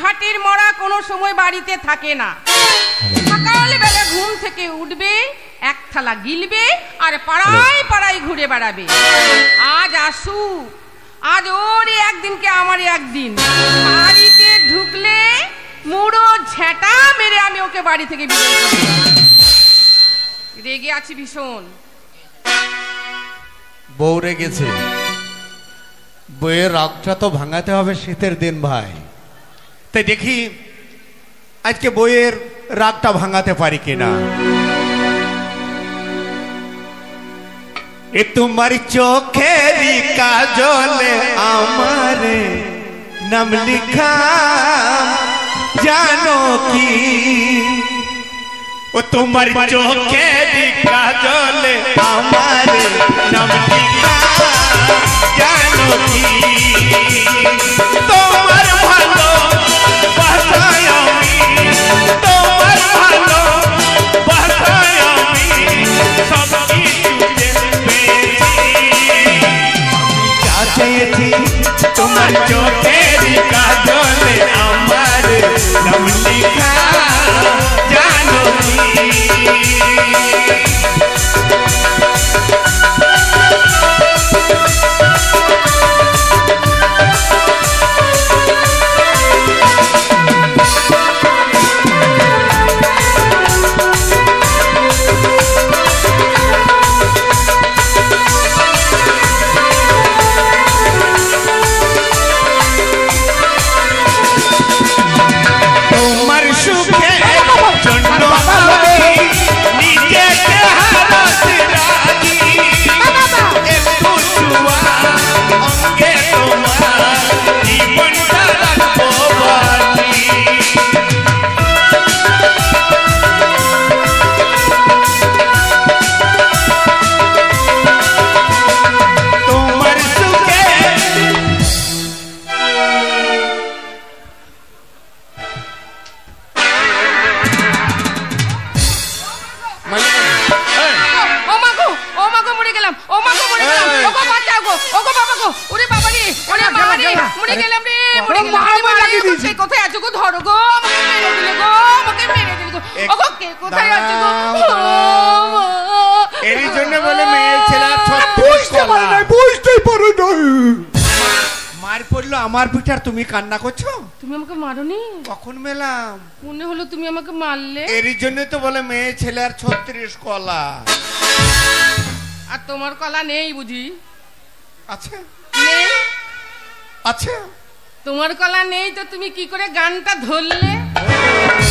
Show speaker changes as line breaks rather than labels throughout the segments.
হাটের মরা কোনো সময় বাড়িতে থাকে না। সকালবেলা ঘুম থেকে উঠবে, এক থালা গিলবে আর পাড়ায় পাড়ায় ঘুরে বেড়াবে। আজ আসু, আজ ওর একদিনকে আমার একদিন। বাড়িতে ঢুকলে মুড়ো ঝেঁটা মেরে আমি ওকে বাড়ি থেকে বিদায় করব। রেগে আছি ভীষণ।
বউ রেগেছে, বউয়ের রাগটা তো ভাঙাতে হবে শীতের দিন ভাই। তাই দেখি আজকে বউয়ের রাগটা ভাঙাতে পারি কিনা। এ তোমার চোখের কাজলে আমার নাম লিখা জানো কি, ও তোমার চোখের কাজলে আমার নাম লিখা জানো কি, তোমার ভালো বাসায় আমি, তোমার ভালো বাসায় আমি সব কিছুতে পেয়েছি, তোমার চোখের কাজলে আমার নাম লিখা জানো কি। আমার পিঠার তুমি কান্না করছো?
তুমি আমাকে মারোনি?
কখন মেলাম?
মনে হলো তুমি আমাকে মারলে।
এর জন্য তো বলে মেয়ে ছেলের 36 কলা।
আর তোমার কলা নেই বুঝি?
আচ্ছা
নেই?
আচ্ছা
তোমার কলা নেই তো তুমি কি করে গানটা ধরলে?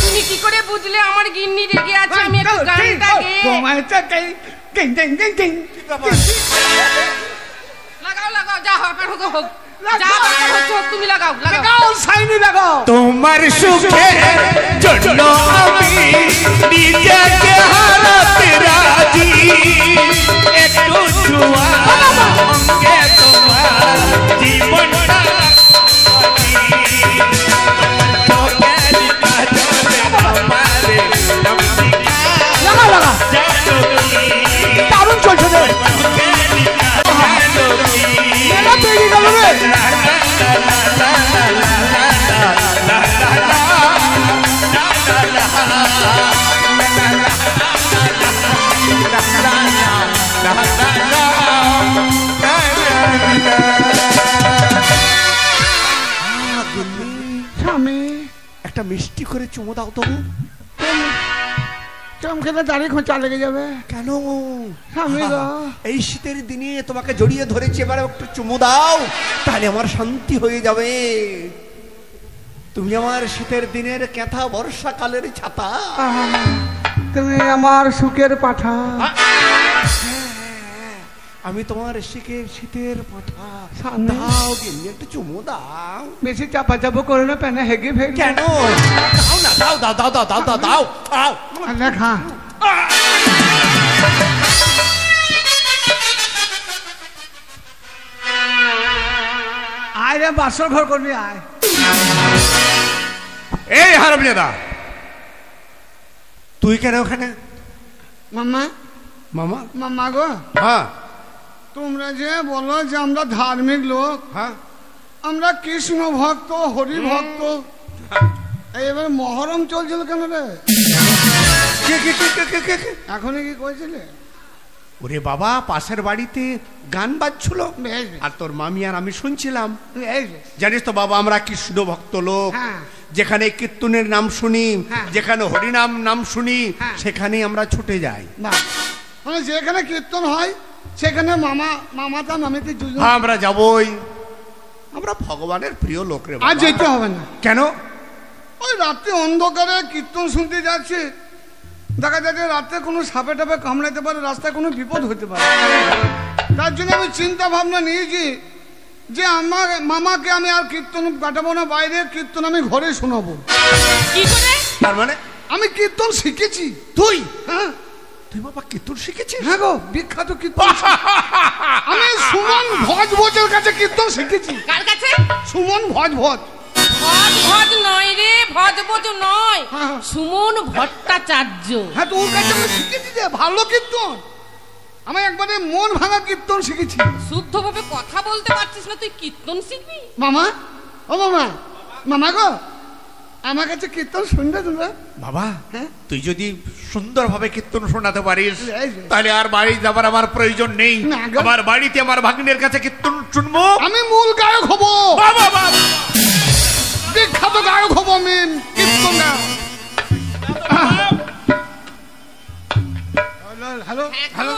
তুমি কি করে বুঝলে আমার গিন্নি রেগে আছে? আমি একটু গানটা গেয়ে লাগাও লাগাও, যা হবে হোক, তুমি লাগাও লাগাও, সাইনি লাগাও।
তোমার সুখের জন্য আমি নিজেকে হারাতে রাজি, একটু ছোঁয়া অঙ্গে তোমার জীবনটা দারুণ চলছে রে। একটা মিষ্টি করে চুমো দাও তো। চম খেলে দাঁড়িয়ে খোঁচা লেগে যাবে। কেন? এই শীতের দিনে তোমাকে জড়িয়ে ধরেছি, এবার একটু চুমো দাও, তাহলে আমার শান্তি হয়ে যাবে। তুমি আমার শীতের দিনের কেথা, বর্ষাকালের ছাতা, তুমি আমার সুখের পাঠা। আমি তোমার শীতের পাঠা। দাও গিন্নি, একটু চুমো দাও। বেশি চাপা চাপো করে না, প্যানে হেগে ফেগে। কেন? দাও না, দাও দাও দাও দাও দাও দাও দাও। খা আয় রে, বাসর ঘর করবি আয়। এই হারামজাদা, তুই কেন ওখানে? মামা মামা মামা গো। হ্যাঁ, তোমরা যে বলো যে আমরা ধার্মিক লোক, হ্যাঁ আমরা কৃষ্ণ ভক্ত, হরি ভক্ত,
এবার মহরম চলছিল কেন রে? এখনই কি করেছিলে?
ওরে বাবা, পাশের বাড়িতে গান বাজছিল আর তোর মামি আর আমি শুনছিলাম। জানিস তো বাবা, আমরা কৃষ্ণ ভক্ত লোক। যেখানে কীর্তনের নাম শুনি, যেখানে হরিনাম নাম শুনি, সেখানেই আমরা ছুটে যাই।
মানে যেখানে কীর্তন হয় সেখানে মামাতা মামিতে
আমরা যাবই। আমরা ভগবানের প্রিয় লোক রে।
আর যেতে হবে না।
কেন?
ওই রাত্রে অন্ধকারে কীর্তন শুনতে যাচ্ছে, দেখা যাচ্ছে রাত্রে কোনো সাপে টাপে কামড়াতে পারে, রাস্তায় কোনো বিপদ হতে পারে। তার জন্য আমি চিন্তা ভাবনা নিয়েছি যে আমার মামাকে আমি আর কীর্তন কাটাবো না, বাইরে কীর্তন আমি ঘরে শোনাবো।
কি করে?
তার মানে
আমি কীর্তন শিখেছি।
তুই? হ্যাঁ, তুই বাবা কীর্তন শিখেছিস?
হ্যাঁ গো, বিখ্যাত কীর্তন। আমি সুমন ভজভজের কাছে কীর্তন শিখেছি।
কার কাছে?
সুমন ভজভজ।
ভজ নয় রে, ভজভজ নয়, সুমন ভট্টাচার্য।
হ্যাঁ, তো ওর কাছে আমি শিখেছি যে ভালো কীর্তন। আমি একবারে মন ভাঙা কীর্তন শিখেছি।
শুদ্ধভাবে কথা বলতে পারছিস না, তুই কীর্তন শিখবি?
মামা, ও মামা, মামা গো, আমার কাছে কীর্তন শুনবে তোমরা?
বাবা, তুই যদি সুন্দরভাবে কীর্তন শোনাতে পারিস তাহলে আর বাড়ি যাবার আমার প্রয়োজন নেই। আমার বাড়িতে আমার ভাগ্নের কাছে কীর্তন শুনবো।
আমি মূল গায়ক হবো। বাবা বাবা, বিখ্যাত গায়ক হবো আমি, কীর্তন গায়ক। হ্যালো হ্যালো,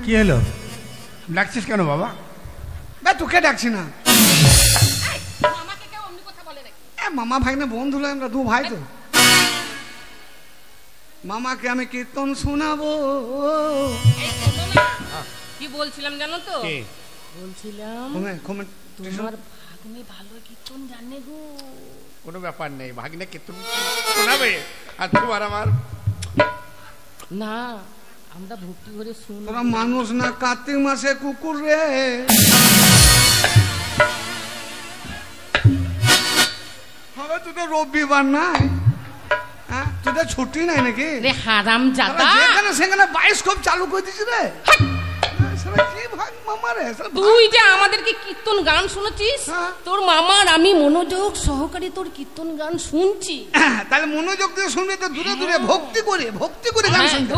কি হলো? ডাকছিস কেন বাবা?
তোকে ডাকছি না।
মামাকে কেউ অমনি কথা বলে নাকি?
মামা ভাই না বন্ধু, আমরা দু ভাই তো। মামাকে আমি কীর্তন শোনাবো।
কি বলছিলাম জানো তো? বলছিলাম তোমার ভাগ্নে ভালো কীর্তন জানে গো।
কোনো ব্যাপার নেই, ভাগ্নে কীর্তন শোনাবে আর তোমার আমার
না, আমরা ভক্তি করে শুনি।
তোরা মানুষ না, কার্তিক মাসে কুকুর রে। হবে তোদের রবিবার নাই? হ্যাঁ, তোদের ছুটি নাই নাকি
রে হারাম জাদা?
যেখানে সেখানে বায়োস্কোপ চালু করে দিছি রে। কি ভাগ মামা রে,
তুই যে আমাদেরকে কীর্তন গান শুনেছিস, তোর মামার আমি মনোযোগ সহকারে তোর কীর্তন গান শুনছি।
তাহলে মনোযোগ দিয়ে শুনবি তো, দূরে দূরে ভক্তি করে গান শুনতে।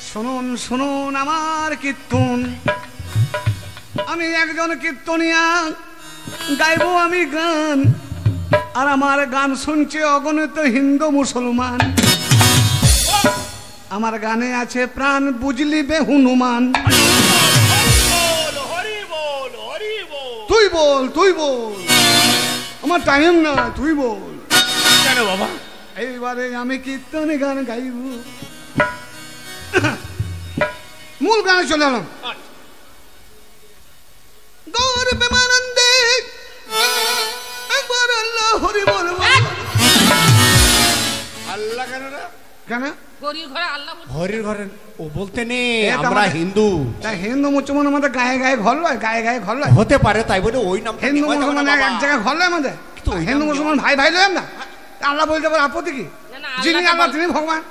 শুনুন শুনুন আমার কীর্তন, আমি একজন কীর্তনিয়া, গাইবো আমি গান। আর আমার গান শুনছে অগণিত হিন্দু মুসলমান। আমার গানে আছে প্রাণ, বুঝলি বে হনুমান। তুই বল, তুই বল, আমার টাইম না, তুই বল।
কেন বাবা?
এইবারে আমি কীর্তনে গান গাইব। মূল গানে চলে এলাম। গৌর প্রেমানন্দে একবার আল্লাহ হরি বল।
আল্লাহ কেন না?
কেন?
হরির ঘরে আল্লাহ,
হরির ঘরে ও বলতে নেই, আমরা হিন্দু।
তাই হিন্দু মুসলমান আমাদের গায়ে গায়ে ঘর লয়, গায়ে গায়ে ঘর লয়।
হতে পারে, তাই বলে ওই নাম
হিন্দু মুসলমান এক জায়গায় ঘর লয় আমাদের। হিন্দু মুসলমান ভাই ভাই লয় আমরা। আল্লাহ বলতে পারে আপত্তি কি? যিনি আল্লাহ তিনি ভগবান।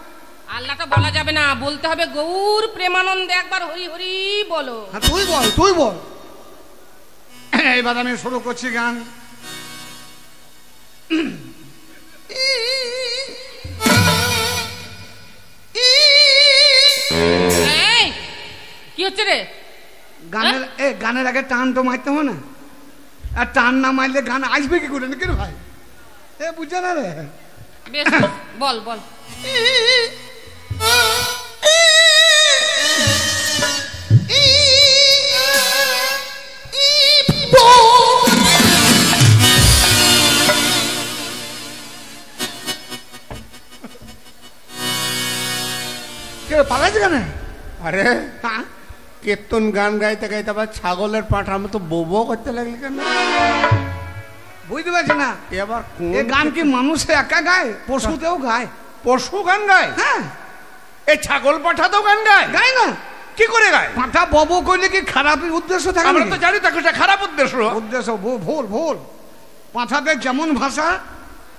আল্লাহটা বলা যাবে না, বলতে হবে গৌর প্রেমানন্দে একবার হরি হরি বলো।
হ্যাঁ, তুই বল, তুই বল। এইবার আমি শুরু করছি গান।
কি হচ্ছে রে?
গানের আগে টান তো মারতে হবে না? আর টান না মারলে গান আসবে কি করে নাকি রে ভাই? বুঝছে না রে?
বেশ, বল বল।
পালাইছে কেন?
আরে কীর্তন গান গাইতে গাইতে আবার ছাগলের পাঠা আমি তো বো করতে লাগলি কেন?
বুঝতে পারছি না।
এবার
এই গান কি মানুষ একা গায়? পশুতেও গায়।
পশু গান গায়? হ্যাঁ। এই ছাগল পাঠা তো গান গায়?
গায় না।
কি করে গায়?
পাঠা ববো করলে কি খারাপ উদ্দেশ্য থাকে?
আমরা তো জানি তাকে খারাপ উদ্দেশ্য।
উদ্দেশ্য ভুল ভুল। পাঠাদের যেমন ভাষা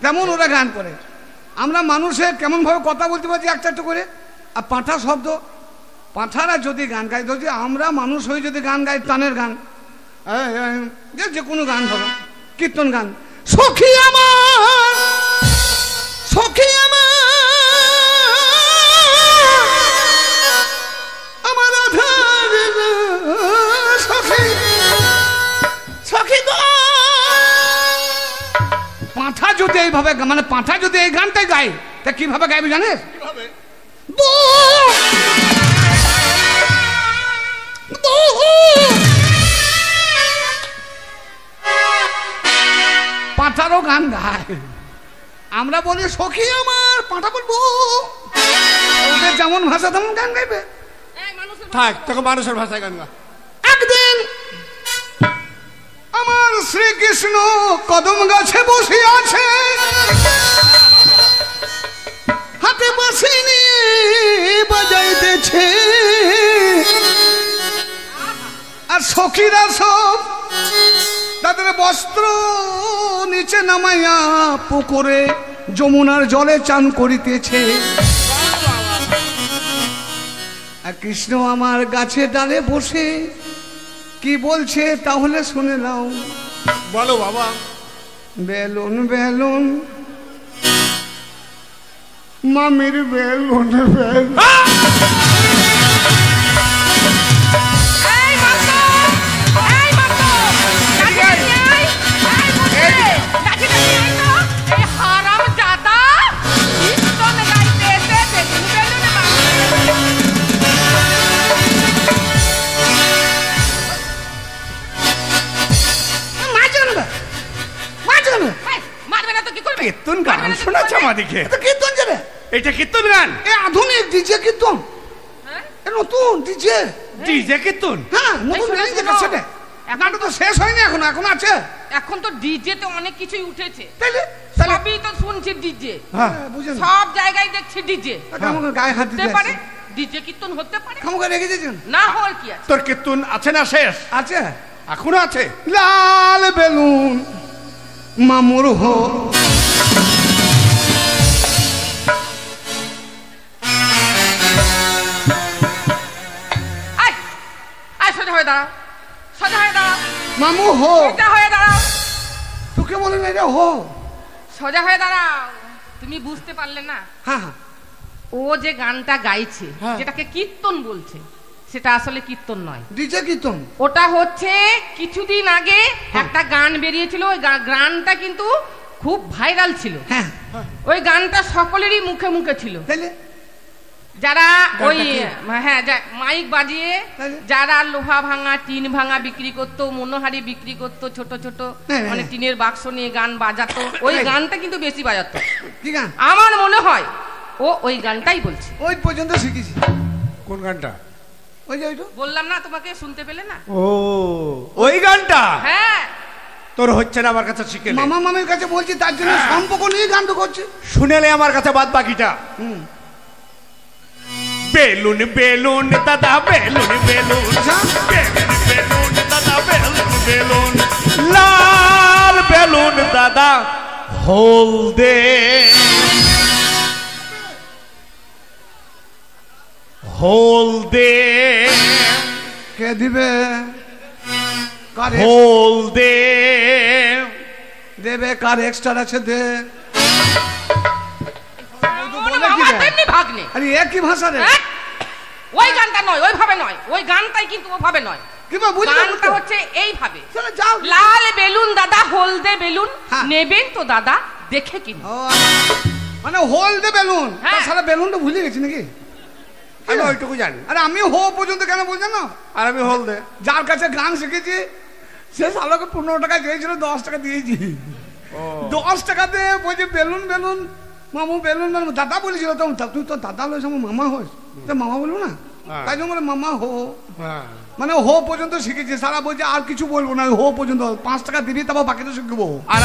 তেমন ওরা গান করে। আমরা মানুষের কেমন ভাবে কথা বলতে পারছি একটা একটা করে। আর পাঁঠা শব্দ পাঁঠারা যদি গান গায়, যদি আমরা মানুষ হয়ে যদি গান গাই, টানের গান, যে কোনো গান ধরো, কীর্তন গান, সখী আমার, সখী আমার, আমার আধার সখী, সখী গো। পাঁঠা যদি এইভাবে, মানে পাঁঠা যদি এই গানটাই গায়, তা কিভাবে গাইবে জানিস? পাঁঠারও গান গায়, আমরা বলি সখী আমার, পাঁঠা বলবো। ওদের যেমন ভাষা তেমন গান গাইবে।
থাক, তখন মানুষের ভাষায় গান গা।
একদিন আমার শ্রীকৃষ্ণ কদম গাছে বসে আছে, হাতে বাঁশি নিয়ে বাজাইতেছে, আর সখীরা সব তাদের বস্ত্র নিচে নামাইয়া পুকুরে যমুনার জলে চান করিতেছে। আর কৃষ্ণ আমার গাছে ডালে বসে কি বলছে তাহলে শুনে নাও।
বলো বাবা।
বেলুন বেলুন মামির বেলুন বেলুন।
কীর্তন গান শোনাচ্ছে আমাদেরকে।
কীর্তন যাবে,
এটা কীর্তন গান,
এ আধুনিক ডিজে কীর্তন, নতুন ডিজে,
ডিজে কীর্তন।
হ্যাঁ, নতুন ডিজে ক্যাসেটে। গানটা তো শেষ হয়নি, এখন এখন আছে।
এখন তো ডিজে তে অনেক কিছুই উঠেছে,
তাইলে
সবই তো শুনছি ডিজে,
হ্যাঁ বুঝেন,
সব জায়গায় দেখছি ডিজে।
আমাকে গায়ে হাত দিতে
পারে, ডিজে কীর্তন হতে পারে।
আমাকে রেখে দিয়েছেন
না, হওয়ার কি আছে?
তোর কীর্তন আছে না শেষ?
আছে,
এখনো আছে।
লাল বেলুন মামুর হো,
সোজা হয়ে দাঁড়াও, সোজা হয়ে দাঁড়াও
মামু হো,
সোজা হয়ে দাঁড়াও।
তোকে বলে না এটা হো,
সোজা হয়ে দাঁড়াও। তুমি বুঝতে পারলে না?
হ্যাঁ হ্যাঁ,
ও যে গানটা গাইছে,
হ্যাঁ,
যেটাকে কীর্তন বলছে, সেটা আসলে কীর্তন নয়,
ডিজে কীর্তন।
ওটা হচ্ছে কিছুদিন আগে একটা গান বেরিয়েছিল, ওই গানটা কিন্তু খুব ভাইরাল ছিল।
হ্যাঁ,
ওই গানটা সকলেরই মুখে মুখে ছিল।
তাইলে
যারা ওই হ্যাঁ মাইক বাজিয়ে যারা লোহা ভাঙা, টিন ভাঙা বিক্রি করতো, মনোহারি বিক্রি করতো, ছোট ছোট মানে টিনের বাক্স নিয়ে গান বাজাতো, ওই গানটা কিন্তু বেশি বাজাতো।
কি গান?
আমার মনে হয় ও ওই গানটাই বলছে।
ওই পর্যন্ত শিখেছি।
কোন গানটা?
ওই যে ওইটা
বললাম না তোমাকে, শুনতে পেলে না?
ও ওই গানটা?
হ্যাঁ।
তোর হচ্ছে না, আমার কাছে শিখে
মামা মামির কাছে বলছি, তার জন্য সম্পর্ক নিয়ে গানটা করছে।
শুনেলে আমার কাছে বাদ বাকিটা। বেলুন বেলুন দাদা বেলুন বেলুন, বেলুন বেলুন দাদা বেলুন বেলুন, লাল বেলুন দাদা হলদে, হলদে
কে দিবে?
হলদে
দেবে, কার এক্সট্রা আছে দে। আরে একই ভাষা রে।
ওই গানটা নয়, ওইভাবে নয়, ওই গানটাই কিন্তু ওইভাবে নয়। গানটা হচ্ছে এইভাবে, লাল বেলুন দাদা হলদে বেলুন, নেবেন তো দাদা দেখে কিনুন।
মানে হলদে বেলুন, সারা বেলুনটা ভুলে গেছি নাকি?
আমি ওইটুকু জানি।
আরে আমি হো পর্যন্ত কেন বলছেন না?
আর আমি হলদে,
যার কাছে গান শিখেছি সে সালকে 15 টাকা দিয়েছিল, 10 টাকা দিয়েছি। 10 টাকা দিয়ে বলছি বেলুন বেলুন মামু বেলুন বেলুন। দাদা বলেছিল তখন, তুই তো দাদা লইস আমার মামা হস, তো মামা বলবো না, তাই জন্য বলে মামা হো। মানে হো পর্যন্ত শিখেছি, সারা বলছে আর কিছু বলবো না, হো পর্যন্ত 5 টাকা দিবি, তারপর বাকিটা শিখবো।
আর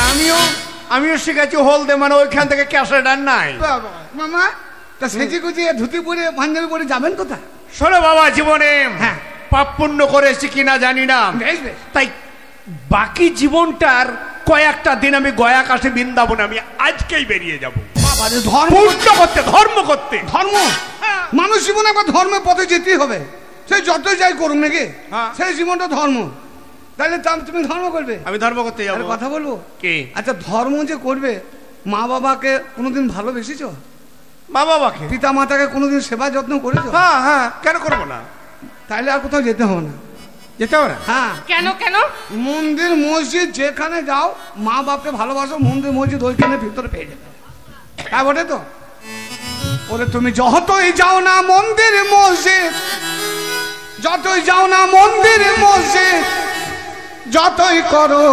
আমিও শিখেছি হলদে, মানে ওইখান থেকে ক্যাসেট আর নাই।
মামা তা সেজি গুজি ধুতি পরে পাঞ্জাবি পরে যাবেন কোথায়?
শোনো বাবা, জীবনে পাপ পুণ্য করেছি কিনা জানি না, তাই বাকি জীবনটার কয়েকটা দিন আমি গয়া কাশী বৃন্দাবনে আমি আজকেই বেরিয়ে যাব।
বাবারে ধর্ম
করতে ধর্ম করতে
ধর্ম মানুষ জীবনে একবার ধর্মের পথে যেতেই হবে, সেই যতই যাই করুক নাকি সেই জীবনটা ধর্ম। তাহলে তুমি ধর্ম করবে? আমি ধর্ম করতে যাবো। কথা বলবো কি? আচ্ছা ধর্ম যে করবে, মা বাবাকে কোনোদিন ভালোবেসেছো? মা বাবাকে পিতা মাতাকে কোনোদিন সেবা যত্ন করেছো? হ্যাঁ হ্যাঁ, কেন করবো না? তাহলে আর কোথাও যেতে হবে না। যেতে হবে না? হ্যাঁ।
কেন কেন?
মন্দির মসজিদ যেখানে যাও মা বাপকে ভালোবাসো, মন্দির মসজিদ ওইখানে ভিতরে পেয়ে যাবে। তাই বটে তো? বলে তুমি যতই যাও না মন্দির মসজিদ, যতই যাও না মন্দির মসজিদ, যতই করো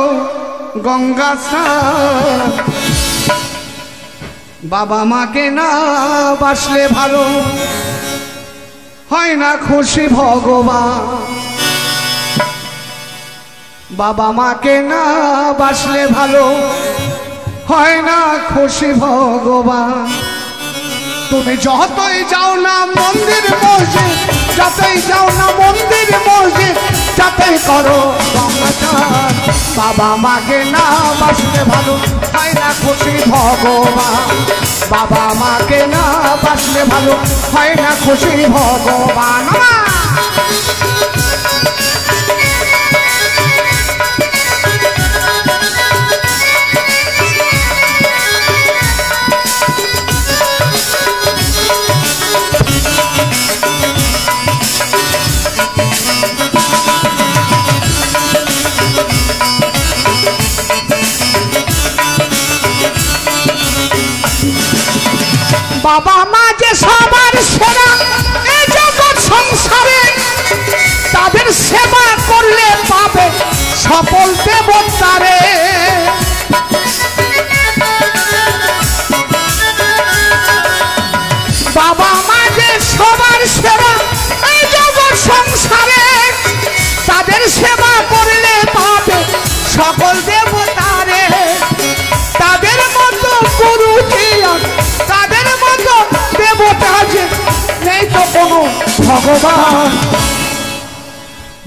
গঙ্গা স্নান, বাবা মাকে না বাসলে ভালো হয় না খুশি ভগবান। বাবা মাকে না বাসলে ভালো হয় না খুশি ভগবান। তুমি যতই যাও না মন্দির মসজিদ, যতই যাও না মন্দির মসজিদ, যতই করো গঙ্গাচার, বাবা মাকে না বাসলে ভালো হয় না খুশি ভগবান। বাবা মাকে না বাসলে ভালো হয় না খুশি ভগবান। বাবা মা যে সবার সেরা এই জগৎ সংসারে, তাদের সেবা করলে পাবে সফল দেবতারে। বাবা মা যে সবার সেরা এই জগৎ সংসারে, তাদের সেবা করলে পাবে সকল দেবতারে। তাদের মতো গুরু তাদের মতো দেবতা যে নেই তো কোনো ভগবান।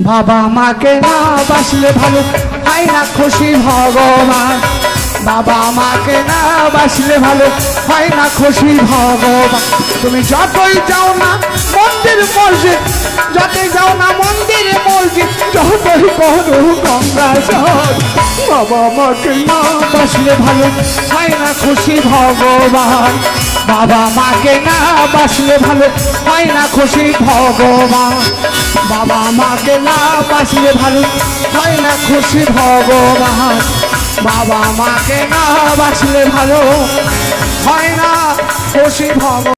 বাবা মাকে না বাসলে ভালো হয় না খুশি ভগবান। বাবা মাকে না বাসলে ভালো হয় না খুশি ভগবান। তুমি যতই যাও না মন্দির মসজিদ, যতই যাও না মন্দির মসজিদ, যতই করো গঙ্গাচার, বাবা মাকে না বাসলে ভালো হয় না খুশি ভগবান। বাবা মাকে না বাসলে ভালো হয় না খুশি ভগবান। বাবা মাকে না বাসলে ভালো হয় না খুশি ভগবান। বাবা মাকে না বাসলে ভালো হয় না খুশি ভগবান।